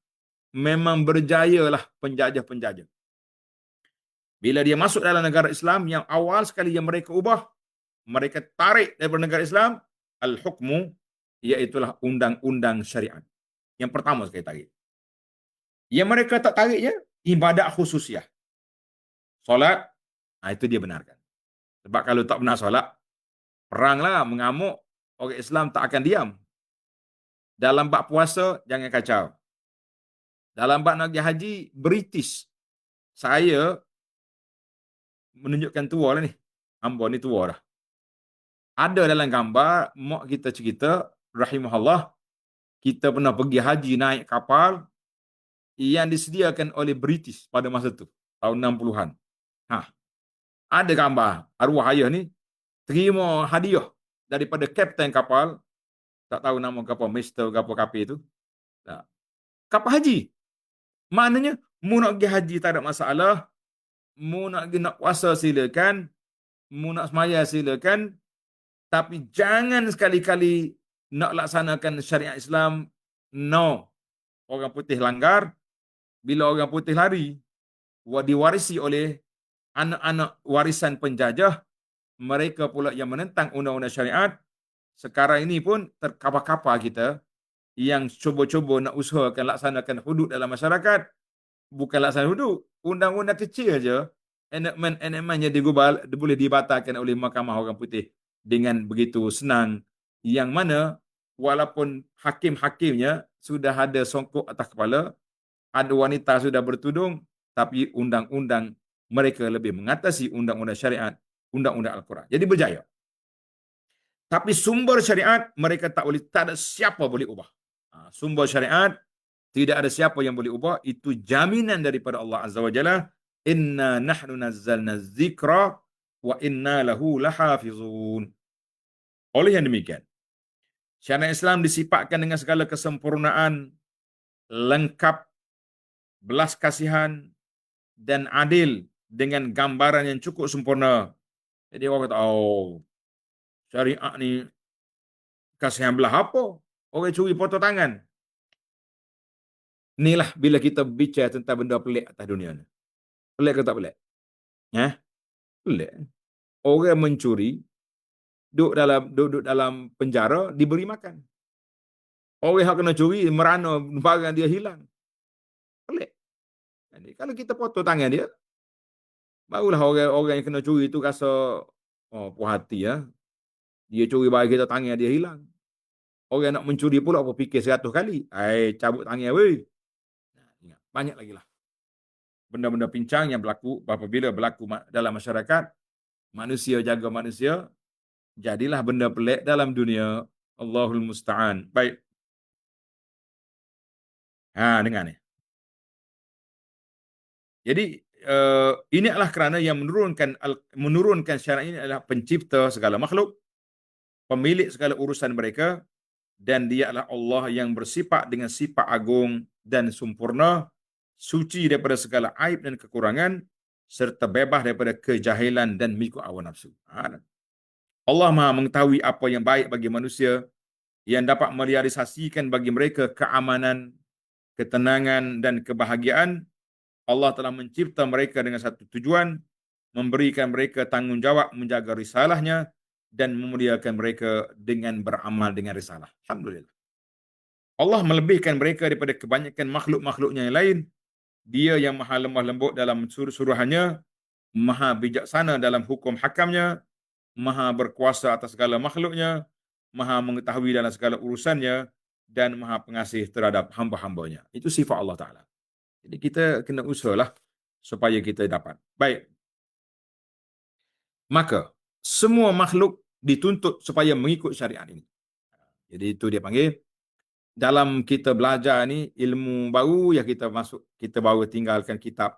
Speaker 1: Memang berjayalah penjajah-penjajah. Bila dia masuk dalam negara Islam, yang awal sekali yang mereka ubah, mereka tarik daripada negara Islam, al-hukmu, iaitulah undang-undang syariat. Yang pertama sekali tarik. Yang mereka tak tariknya, ibadat khususiah. Solat, itu dia benarkan. Sebab kalau tak benar solat, peranglah, mengamuk, orang Islam tak akan diam. Dalam bab puasa, jangan kacau. Dalam bab nak pergi haji, British. Saya menunjukkan tua lah ni. Hamba ni tua dah. Ada dalam gambar, mak kita cerita, rahimahullah, kita pernah pergi haji naik kapal yang disediakan oleh British pada masa tu, tahun 60-an. Ha, ada gambar arwah ayah ni terima hadiah daripada kapten kapal, tak tahu nama kapal, Mr. kapal kapi itu. Kapal haji. Maknanya, mu nak pergi haji tak ada masalah, mu nak pergi nak puasa silakan, mu nak semaya silakan, tapi jangan sekali-kali nak laksanakan syariat Islam. No. Orang putih langgar, bila orang putih lari, diwarisi oleh anak-anak warisan penjajah, mereka pula yang menentang undang-undang syariat. Sekarang ini pun terkapar-kapar kita yang cuba-cuba nak usahakan laksanakan hudud dalam masyarakat. Bukan laksana hudud, undang-undang kecil aja, enactment-enactmentnya digubal, boleh dibatalkan oleh mahkamah orang putih dengan begitu senang, yang mana walaupun hakim-hakimnya sudah ada songkok atas kepala, ada wanita sudah bertudung, tapi undang-undang mereka lebih mengatasi undang-undang syariat, undang-undang Al-Quran. Jadi berjaya. Tapi sumber syariat mereka tak boleh, tak ada siapa boleh ubah. Sumber syariat tidak ada siapa yang boleh ubah. Itu jaminan daripada Allah Azza wa Jalla. Inna nahnu nazzalna zikra wa inna lahu lahafizun. Oleh yang demikian, syariat Islam disifatkan dengan segala kesempurnaan, lengkap, belas kasihan, dan adil, dengan gambaran yang cukup sempurna. Jadi orang kata, oh, syariat ni kasihan belah apa? Orang curi potong tangan. Inilah bila kita bicara tentang benda pelik atas dunia ni. Pelik ke tak pelik? Pelik. Orang mencuri, duduk dalam penjara, diberi makan. Orang yang kena curi, merana barang dia hilang. Pelik. Jadi, kalau kita potong tangan dia, barulah orang yang kena curi itu rasa, oh, puas hati ya. Dia curi barang kita, tangan dia hilang. Orang nak mencuri pula apa fikir 100 kali. Cabut tangan weh. Ingat, banyak lagi lah benda-benda pincang yang berlaku apabila berlaku dalam masyarakat. Manusia jaga manusia, jadilah benda pelik dalam dunia. Allahul musta'an. Baik. Dengar ni. Jadi ini adalah kerana yang menurunkan syariat ini adalah pencipta segala makhluk, pemilik segala urusan mereka, dan dia adalah Allah yang bersifat dengan sifat agung dan sempurna, suci daripada segala aib dan kekurangan, serta bebas daripada kejahilan dan mengikut hawa nafsu. Allah Maha mengetahui apa yang baik bagi manusia, yang dapat merealisasikan bagi mereka keamanan, ketenangan, dan kebahagiaan. Allah telah mencipta mereka dengan satu tujuan, memberikan mereka tanggungjawab menjaga risalahnya, dan memuliakan mereka dengan beramal dengan risalah. Alhamdulillah. Allah melebihkan mereka daripada kebanyakan makhluk-makhluknya yang lain. Dia yang maha lemah lembut dalam suruhannya, maha bijaksana dalam hukum hakamnya, maha berkuasa atas segala makhluknya, maha mengetahui dalam segala urusannya, dan maha pengasih terhadap hamba-hambanya. Itu sifat Allah Ta'ala. Jadi kita kena usahalah supaya kita dapat. Baik. Maka, semua makhluk dituntut supaya mengikut syariat ini. Jadi itu dia panggil, dalam kita belajar ni, ilmu baru yang kita masuk, kita baru tinggalkan kitab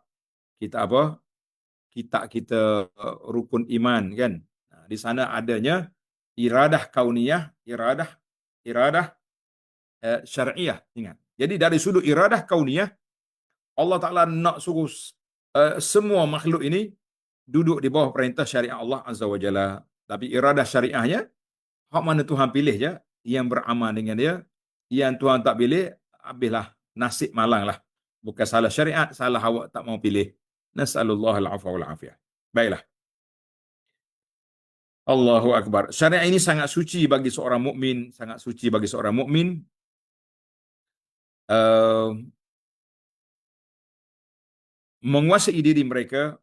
Speaker 1: apa? Kitab kita rukun iman kan. Di sana adanya iradah kauniyah, iradah syariah. Ingat. Jadi dari sudut iradah kauniyah, Allah Ta'ala nak suruh semua makhluk ini duduk di bawah perintah syariat Allah Azza wa Jalla. Tapi iradah syariahnya, hak mana Tuhan pilih je, yang beramal dengan dia. Yang Tuhan tak pilih, habislah, nasib malang lah. Bukan salah syariat, salah awak tak mau pilih. Nas'alullah al-afwa wal afiyah. Baiklah. Allahu Akbar. Syariat ini sangat suci bagi seorang mukmin, sangat suci bagi seorang mukmin. Uh, menguasai diri mereka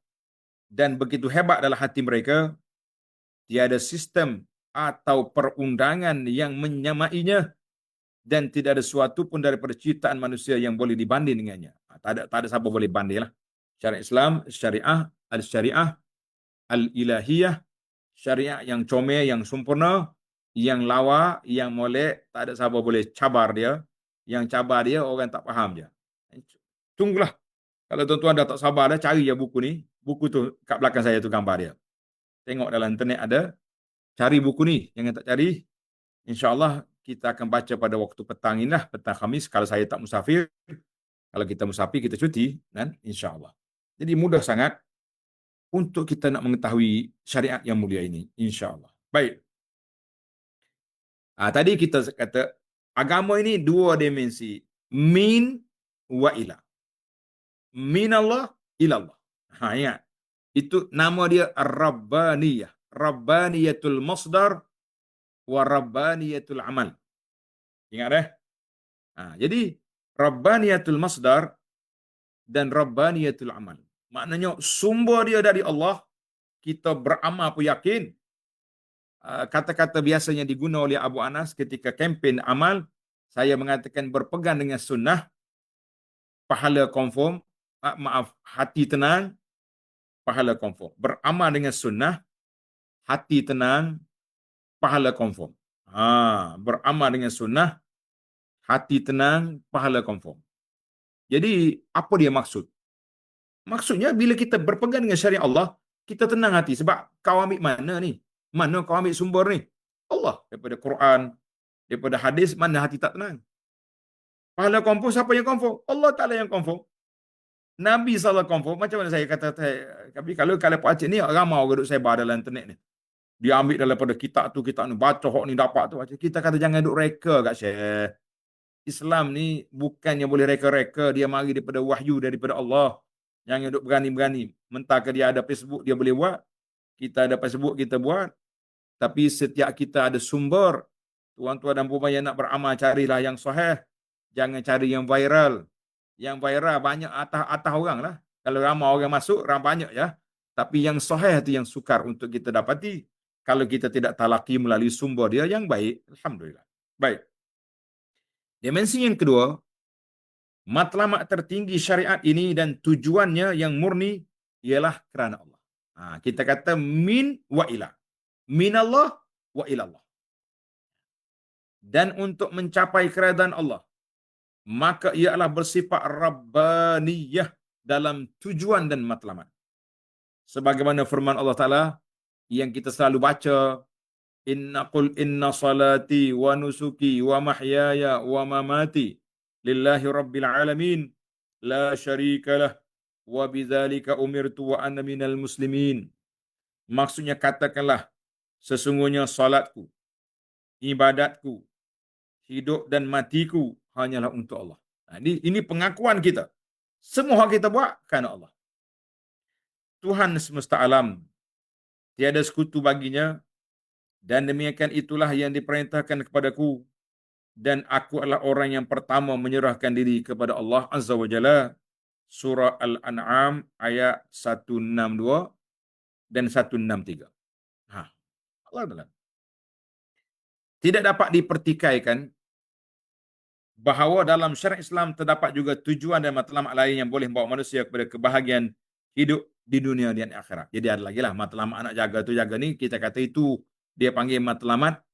Speaker 1: dan begitu hebat dalam hati mereka, tiada sistem atau perundangan yang menyamainya dan tidak ada suatu pun daripada ciptaan manusia yang boleh dibanding dengannya. Tak ada siapa boleh banding lah. Syariat Islam, syariah al-ilahiyah, syariat yang comel, yang sempurna, yang lawa, yang molek, tak ada siapa boleh cabar dia. Yang cabar dia orang tak faham je. Tunggulah. Kalau tuan-tuan dah tak sabar dah, cari je buku ni. Buku tu kat belakang saya tu gambar dia. Tengok dalam internet ada. Cari buku ni. Jangan tak cari. InsyaAllah kita akan baca pada waktu petang ini lah. Petang Khamis. Kalau saya tak musafir. Kalau kita musafir, kita cuti. Kan? InsyaAllah. Jadi mudah sangat untuk kita nak mengetahui syariat yang mulia ini. InsyaAllah. Baik. Tadi kita kata, agama ini dua dimensi. Min wa ila. Min Allah, ilallah. Ingat. Itu nama dia Rabbaniyah. Rabbaniyatul Masdar wa Rabbaniyatul Amal. Ingat dah? Jadi, Rabbaniyatul Masdar dan Rabbaniyatul Amal. Maknanya, sumber dia dari Allah, kita beramal pun yakin. Kata-kata biasanya diguna oleh Abu Anas ketika kempen amal, saya mengatakan berpegang dengan sunnah, pahala confirm, hati tenang, pahala confirm. Beramal dengan sunnah, hati tenang, pahala confirm. Beramal dengan sunnah, hati tenang, pahala confirm. Jadi, apa dia maksud? Maksudnya, bila kita berpegang dengan syariat Allah, kita tenang hati. Sebab kau ambil mana ni? Mana kau ambil sumber ni? Allah. Daripada Quran, daripada hadis, mana hati tak tenang? Pahala confirm, siapa yang confirm? Allah Ta'ala yang confirm. Nabi SAW confirm. Macam mana saya kata, tapi kalau pakcik ni, ramai orang duduk sebar dalam internet ni. Dia ambil daripada kitab tu, kitab ni, baca hok ni dapat tu. Kita kata jangan duduk reka kat share. Islam ni bukannya boleh reka-reka, dia mari daripada wahyu daripada Allah. Jangan duduk berani-berani. Mentah ke dia ada Facebook, dia boleh buat. Kita ada Facebook, kita buat. Tapi setiap kita ada sumber. Tuan-tuan dan puan yang nak beramal, carilah yang sahih. Jangan cari yang viral. Yang viral banyak atas orang lah. Kalau ramai orang masuk, ramai banyak ya. Tapi yang sahih itu yang sukar untuk kita dapati. Kalau kita tidak talaki melalui sumber dia yang baik, alhamdulillah. Baik. Dimensi yang kedua, matlamat tertinggi syariat ini dan tujuannya yang murni ialah kerana Allah. Kita kata min wa ila. Min Allah wa ilallah. Dan untuk mencapai keredaan Allah, maka ialah bersifat Rabbaniyah dalam tujuan dan matlamat. Sebagaimana firman Allah Ta'ala yang kita selalu baca, inna salati wa nusuki wa mahyaya wa mamati lillahi rabbil alamin la syarikalah wa bidzalika umirtu wa ana minal muslimin. Maksudnya katakanlah, sesungguhnya salatku, ibadatku, hidup dan matiku hanyalah untuk Allah. Ini pengakuan kita. Semua kita buat kerana Allah. Tuhan semesta alam, tiada sekutu baginya, dan demikian itulah yang diperintahkan kepadaku, dan aku adalah orang yang pertama menyerahkan diri kepada Allah Azza wa Jalla. Surah Al-An'am ayat 162 dan 163. Allah Ta'ala. Tidak dapat dipertikaikan bahawa dalam syariat Islam terdapat juga tujuan dan matlamat lain yang boleh membawa manusia kepada kebahagiaan hidup di dunia dan akhirat. Jadi ada lagi lah matlamat anak jaga tu jaga ni, kita kata itu dia panggil matlamat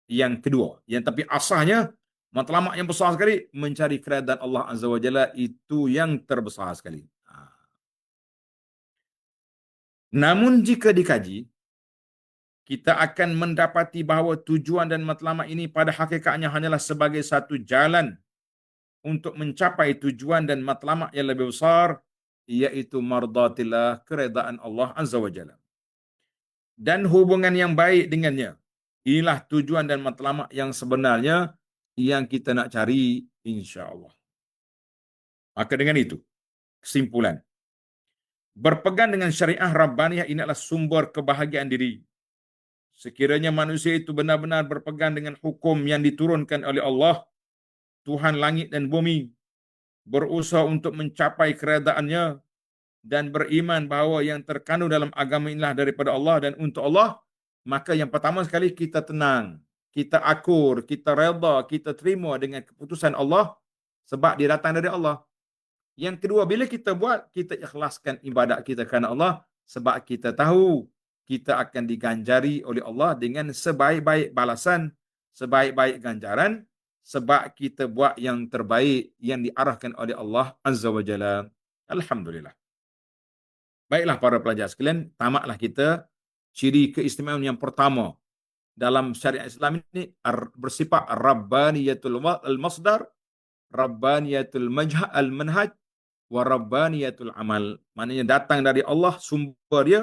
Speaker 1: yang kedua. Yang tapi asalnya matlamat yang besar sekali, mencari keredaan Allah Azza wa Jalla, itu yang terbesar sekali. Namun jika dikaji, kita akan mendapati bahawa tujuan dan matlamat ini pada hakikatnya hanyalah sebagai satu jalan untuk mencapai tujuan dan matlamat yang lebih besar, iaitu mardatillah, keredaan Allah Azza wa Jalla. Dan hubungan yang baik dengannya. Inilah tujuan dan matlamat yang sebenarnya yang kita nak cari, insya-Allah. Maka dengan itu, kesimpulan. Berpegang dengan syariah Rabbaniyah ini adalah sumber kebahagiaan diri. Sekiranya manusia itu benar-benar berpegang dengan hukum yang diturunkan oleh Allah, Tuhan langit dan bumi, berusaha untuk mencapai keredaannya dan beriman bahawa yang terkandung dalam agama inilah daripada Allah dan untuk Allah, maka yang pertama sekali kita tenang, kita akur, kita reda, kita terima dengan keputusan Allah sebab dia datang dari Allah. Yang kedua, bila kita buat, kita ikhlaskan ibadat kita kerana Allah sebab kita tahu kita akan diganjari oleh Allah dengan sebaik-baik balasan, sebaik-baik ganjaran sebab kita buat yang terbaik yang diarahkan oleh Allah Azza wa Jalla. Alhamdulillah. Baiklah para pelajar sekalian, tamatlah kita ciri keistimewaan yang pertama dalam syariat Islam ini bersifat Rabbaniyatul al-Masdar, Rabbaniyatul al-Manhaj, wa Rabbaniyatul Amal. Maknanya datang dari Allah sumber dia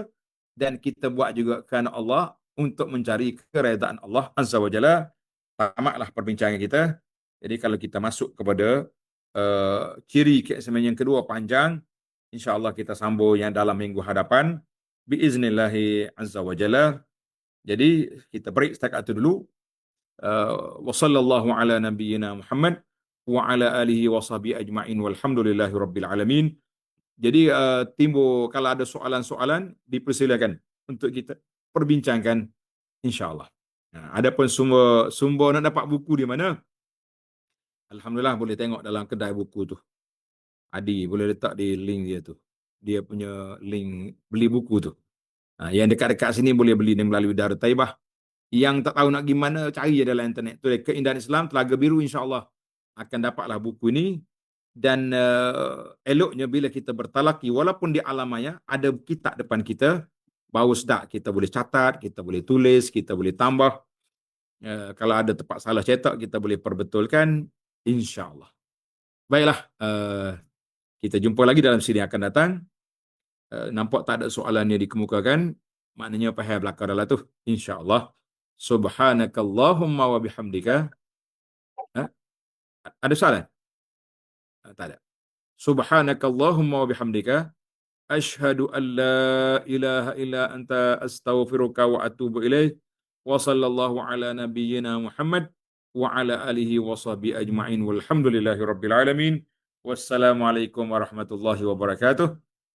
Speaker 1: dan kita buat juga kerana Allah untuk mencari keredaan Allah Azza wa Jalla. Tamatlah perbincangan kita. Jadi kalau kita masuk kepada ciri keistimewaan yang kedua panjang, insya-Allah kita sambung yang dalam minggu hadapan biiznillahi azza wa jalla. Jadi kita break setakat itu dulu. Wa sallallahu ala nabiyyina Muhammad wa ala alihi wa sahbihi ajma'in walhamdulillahi rabbil alamin. Jadi timbul kalau ada soalan-soalan dipersilakan untuk kita perbincangkan insya-Allah. Adapun sumber nak dapat buku di mana? Alhamdulillah boleh tengok dalam kedai buku tu. Adi boleh letak di link dia tu. Dia punya link beli buku tu. Yang dekat-dekat sini boleh beli melalui Darut Taibah. Yang tak tahu nak gimana, cari je dalam internet. Tu Keindahan Islam, Telaga Biru, insya-Allah akan dapatlah buku ini. Dan eloknya bila kita bertalaki, walaupun di alam maya, ada kitab depan kita, baru sedap kita boleh catat, kita boleh tulis, kita boleh tambah. Kalau ada tempat salah cetak, kita boleh perbetulkan, insya-Allah. Baiklah, kita jumpa lagi dalam siri yang akan datang. Nampak tak ada soalan yang dikemukakan, maknanya pahal belakang dalam tu, insya-Allah. Subhanakallahumma wa bihamdika. Ada soalan? Tak ada. Subhanakallahumma wa bihamdika asyhadu an la ilaha illa anta astaghfiruka wa atubu ilaik. Wa sallallahu ala nabiyyina Muhammad wa ala alihi wa sahbihi ajma'in walhamdulillahi rabbil alamin. Wassalamualaikum warahmatullahi wabarakatuh.